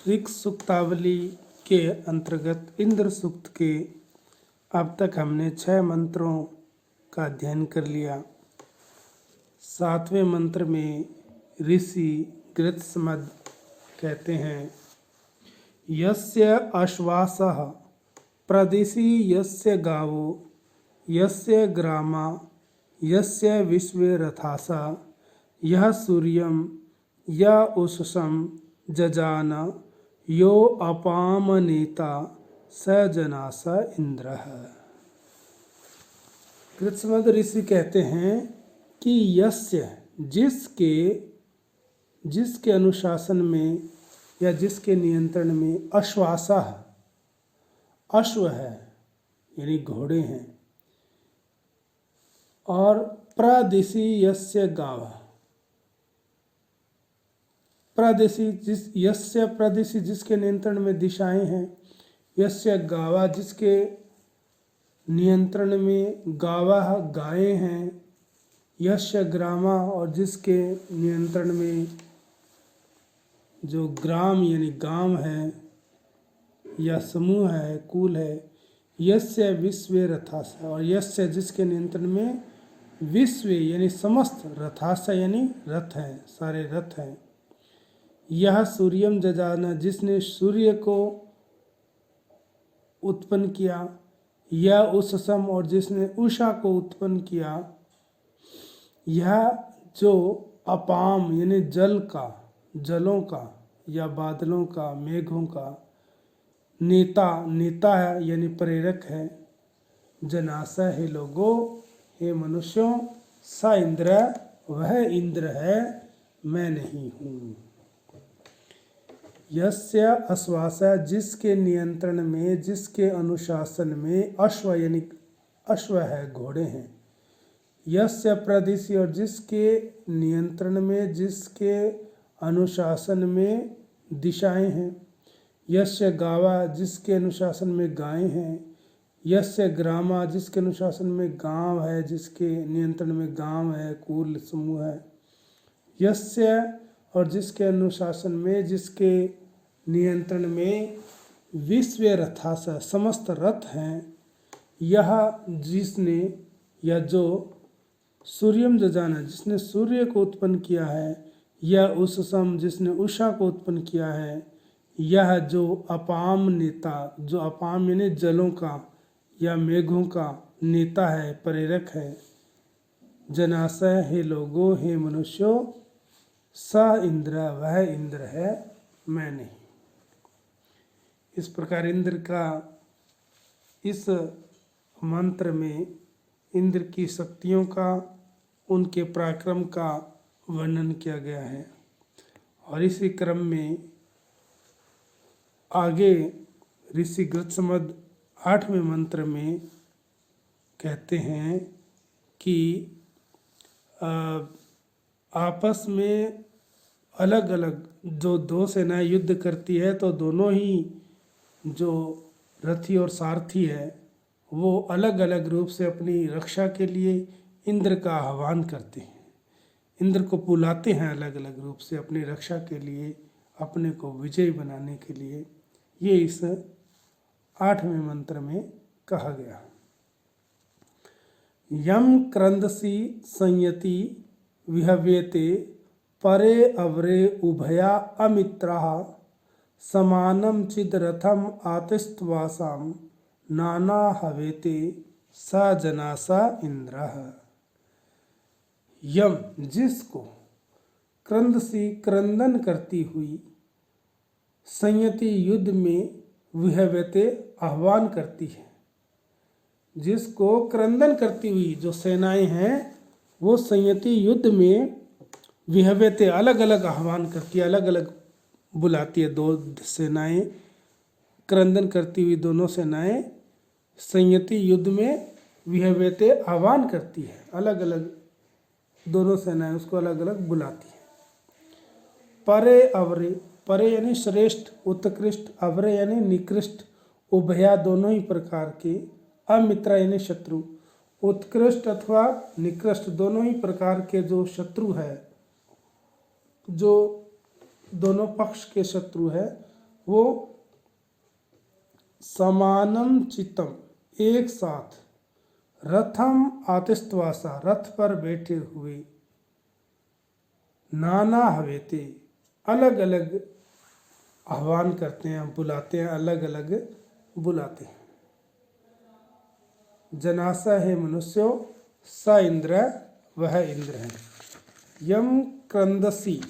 ऋक् सूक्तावली के अंतर्गत इंद्र सूक्त के अब तक हमने 6 मंत्रों का अध्ययन कर लिया। 7वें मंत्र में ऋषि गृत्समद कहते हैं, यस्य अश्वासः प्रदिशि यस्य गावो यस्य ग्रामा यस्य विश्वे रथासा यः सूर्यं य उषसं जजान यो अपामनेता स जनास इंद्रः। गृत्समद ऋषि कहते हैं कि यस्य जिसके अनुशासन में या जिसके नियंत्रण में अश्वासः अश्व है यानी घोड़े हैं, और प्रदिशि यस्य गावः यस्य प्रदिशि जिसके नियंत्रण में दिशाएं हैं, यस्य गावा जिसके नियंत्रण में गावाः गायें हैं, यस्य ग्रामा और जिसके नियंत्रण में जो ग्राम यानी गांव है या समूह है, कुल है, यस्य विश्वे रथासा और यस्य जिसके नियंत्रण में विश्व यानी समस्त रथासा यानी रथ हैं, सारे रथ हैं। यह सूर्यम जजाना जिसने सूर्य को उत्पन्न किया, यह उषसम और जिसने उषा को उत्पन्न किया, यह जो अपाम यानी जलों का या बादलों का, मेघों का नेता है यानी प्रेरक है। जनासा है लोगों, हे मनुष्यों, स इंद्र वह इंद्र है, मैं नहीं हूँ। यस्य अश्वासा जिसके नियंत्रण में जिसके अनुशासन में अश्व यानी अश्व है, घोड़े हैं। यस्य प्रदिशि और जिसके नियंत्रण में जिसके अनुशासन में दिशाएं हैं। यस्य गावा जिसके अनुशासन में गायें हैं। यस्य ग्रामा जिसके अनुशासन में गांव है, जिसके नियंत्रण में गांव है, कुल समूह है। यस्य और जिसके अनुशासन में जिसके नियंत्रण में विश्व रथासा समस्त रथ हैं। यह जिसने या जो सूर्यम जजाना जिसने सूर्य को उत्पन्न किया है, यह उषसम जिसने उषा को उत्पन्न किया है, यह जो अपाम नेता जो अपाम यानी जलों का या मेघों का नेता है, प्रेरक है। जनासय हे लोगों, हे मनुष्यों, स इंद्र वह इंद्र है, मैं नहीं। इस प्रकार इंद्र का इस मंत्र में इंद्र की शक्तियों का, उनके पराक्रम का वर्णन किया गया है। और इसी क्रम में आगे ऋषि गृत्समद 8वें मंत्र में कहते हैं कि आपस में अलग अलग जो दो सेनाएं युद्ध करती है, तो दोनों ही जो रथी और सारथी है वो अलग अलग रूप से अपनी रक्षा के लिए इंद्र का आह्वान करते हैं, इंद्र को बुलाते हैं अलग अलग रूप से अपनी रक्षा के लिए, अपने को विजयी बनाने के लिए। ये इस 8वें मंत्र में कहा गया। यम क्रंदसी संयति विहव्यते परे अवरे उभया अमित्राः समानं चिद्रथम आतिस्त्वासां नाना हवेते स जनासा इंद्रः। यम जिसको क्रंदसी क्रंदन करती हुई संयति युद्ध में विहव्यते आह्वान करती है, जिसको क्रंदन करती हुई जो सेनाएं हैं वो संयति युद्ध में विहव्यते अलग अलग आह्वान करती है, अलग अलग बुलाती है। दो सेनाएं क्रंदन करती हुई दोनों सेनाएं संयति युद्ध में विहव्यते आह्वान करती है, अलग अलग दोनों सेनाएं उसको अलग अलग बुलाती है। परे अवरे, परे यानी श्रेष्ठ उत्कृष्ट, अवरे यानी निकृष्ट, उभया दोनों ही प्रकार के, अमित्र यानी शत्रु, उत्कृष्ट अथवा निकृष्ट दोनों ही प्रकार के जो शत्रु है, जो दोनों पक्ष के शत्रु है, वो समानम चित्तम एक साथ, रथम आतिस्त्वासा रथ पर बैठे हुए, नाना हवेते अलग अलग आह्वान करते हैं, बुलाते हैं, अलग अलग बुलाते हैं। जनासा है मनुष्यो, स इंद्र वह इंद्र है। यम क्रंदसी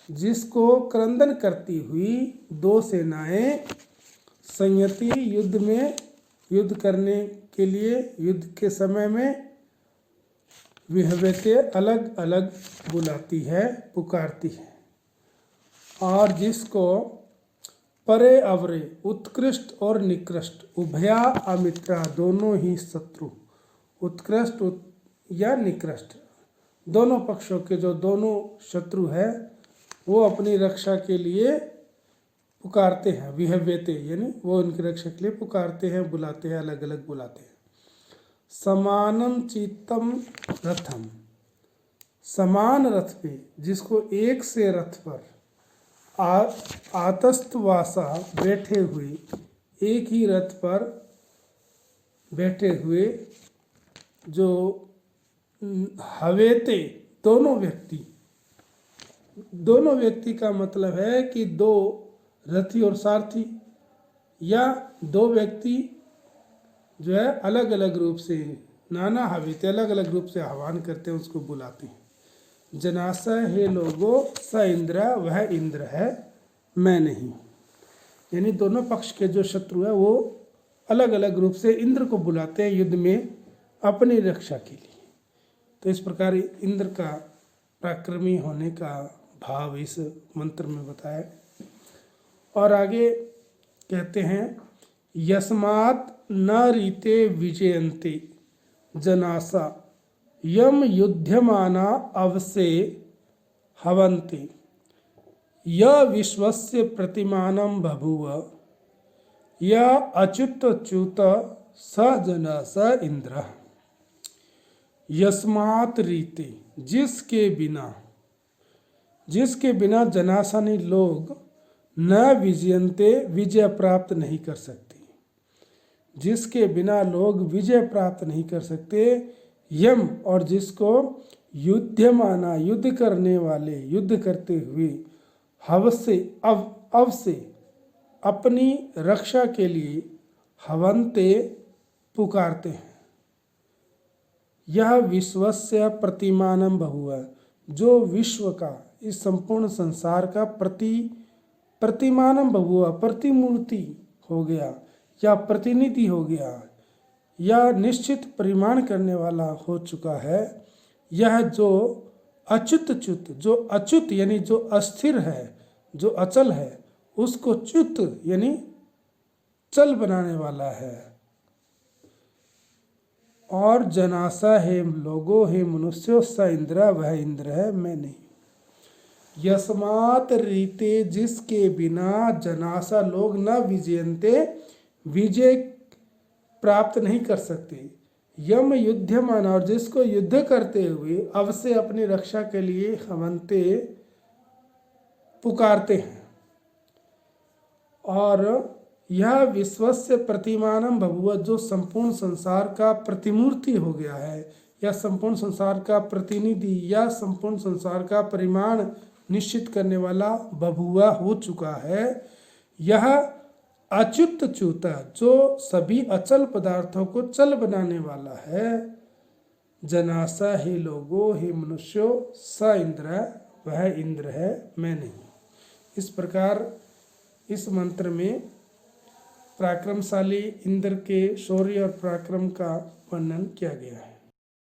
जिसको क्रंदन करती हुई दो सेनाएं, संयति युद्ध में, युद्ध करने के लिए, युद्ध के समय में, विहवते अलग अलग बुलाती है, पुकारती है। और जिसको परे अवरे उत्कृष्ट और निकृष्ट, उभया अमित्रा दोनों ही शत्रु, उत्कृष्ट या निकृष्ट दोनों पक्षों के जो दोनों शत्रु है वो अपनी रक्षा के लिए पुकारते हैं। विहव्यते यानी वो उनकी रक्षा के लिए पुकारते हैं, बुलाते हैं, अलग अलग बुलाते हैं। समानम चित्तम रथम, समान रथ पे, जिसको एक से रथ पर आतस्तवासा बैठे हुए, एक ही रथ पर बैठे हुए, जो हवेते दोनों व्यक्ति, दोनों व्यक्ति का मतलब है कि दो रथी और सारथी, या दो व्यक्ति जो है अलग अलग रूप से, नाना हवेते अलग अलग रूप से आह्वान करते हैं, उसको बुलाते हैं। जनासा हे लोगो, स इंद्र वह इंद्र है, मैं नहीं। यानी दोनों पक्ष के जो शत्रु है वो अलग अलग रूप से इंद्र को बुलाते हैं युद्ध में अपनी रक्षा के लिए। तो इस प्रकार इंद्र का पराक्रमी होने का भाव इस मंत्र में बताया। और आगे कहते हैं, यस्मात् न रीते विजयन्ते जनासा यम युध्यमाना अवसे हवन्ति, य विश्वस्य प्रतिमानं बभूव, य अच्युतच्युत स जनास इंद्र। यस्मात् रीते जिसके बिना जनासानी लोग न विजयन्ते विजय प्राप्त नहीं कर सकते, जिसके बिना लोग विजय प्राप्त नहीं कर सकते, यम और जिसको युध्यमाना युद्ध करने वाले, युद्ध करते हुए, हवसे अव से अपनी रक्षा के लिए, हवन्ते पुकारते हैं। यह विश्वस्य प्रतिमानं बहुआ, जो विश्व का, इस संपूर्ण संसार का प्रतिमानं बहुआ, प्रतिमूर्ति हो गया या प्रतिनिधि हो गया या निश्चित परिमाण करने वाला हो चुका है। यह जो अच्युत, जो अच्युत यानी जो अस्थिर है, जो अचल है, उसको च्युत यानी चल बनाने वाला है। और जनासा हे लोगो, हे मनुष्यों, स इंद्र वह इंद्र है, मैं नहीं। यस्मात् रीते जिसके बिना, जनासा लोग, न विजयन्ते विजय प्राप्त नहीं कर सकते, यम युध्यमान और जिसको युद्ध करते हुए, अवसे अपनी रक्षा के लिए, हवन्ते पुकारते हैं। और यह विश्वस्य प्रतिमानं बभूव, जो संपूर्ण संसार का प्रतिमूर्ति हो गया है, या संपूर्ण संसार का प्रतिनिधि, या संपूर्ण संसार का परिमाण निश्चित करने वाला बभूवा हो चुका है। यह अच्युतच्युत, जो सभी अचल पदार्थों को चल बनाने वाला है। जनासा हे लोगो, हे मनुष्यों, स इंद्र वह इंद्र है, मैं नहीं। इस प्रकार इस मंत्र में पराक्रमशाली इंद्र के शौर्य और पराक्रम का वर्णन किया गया है।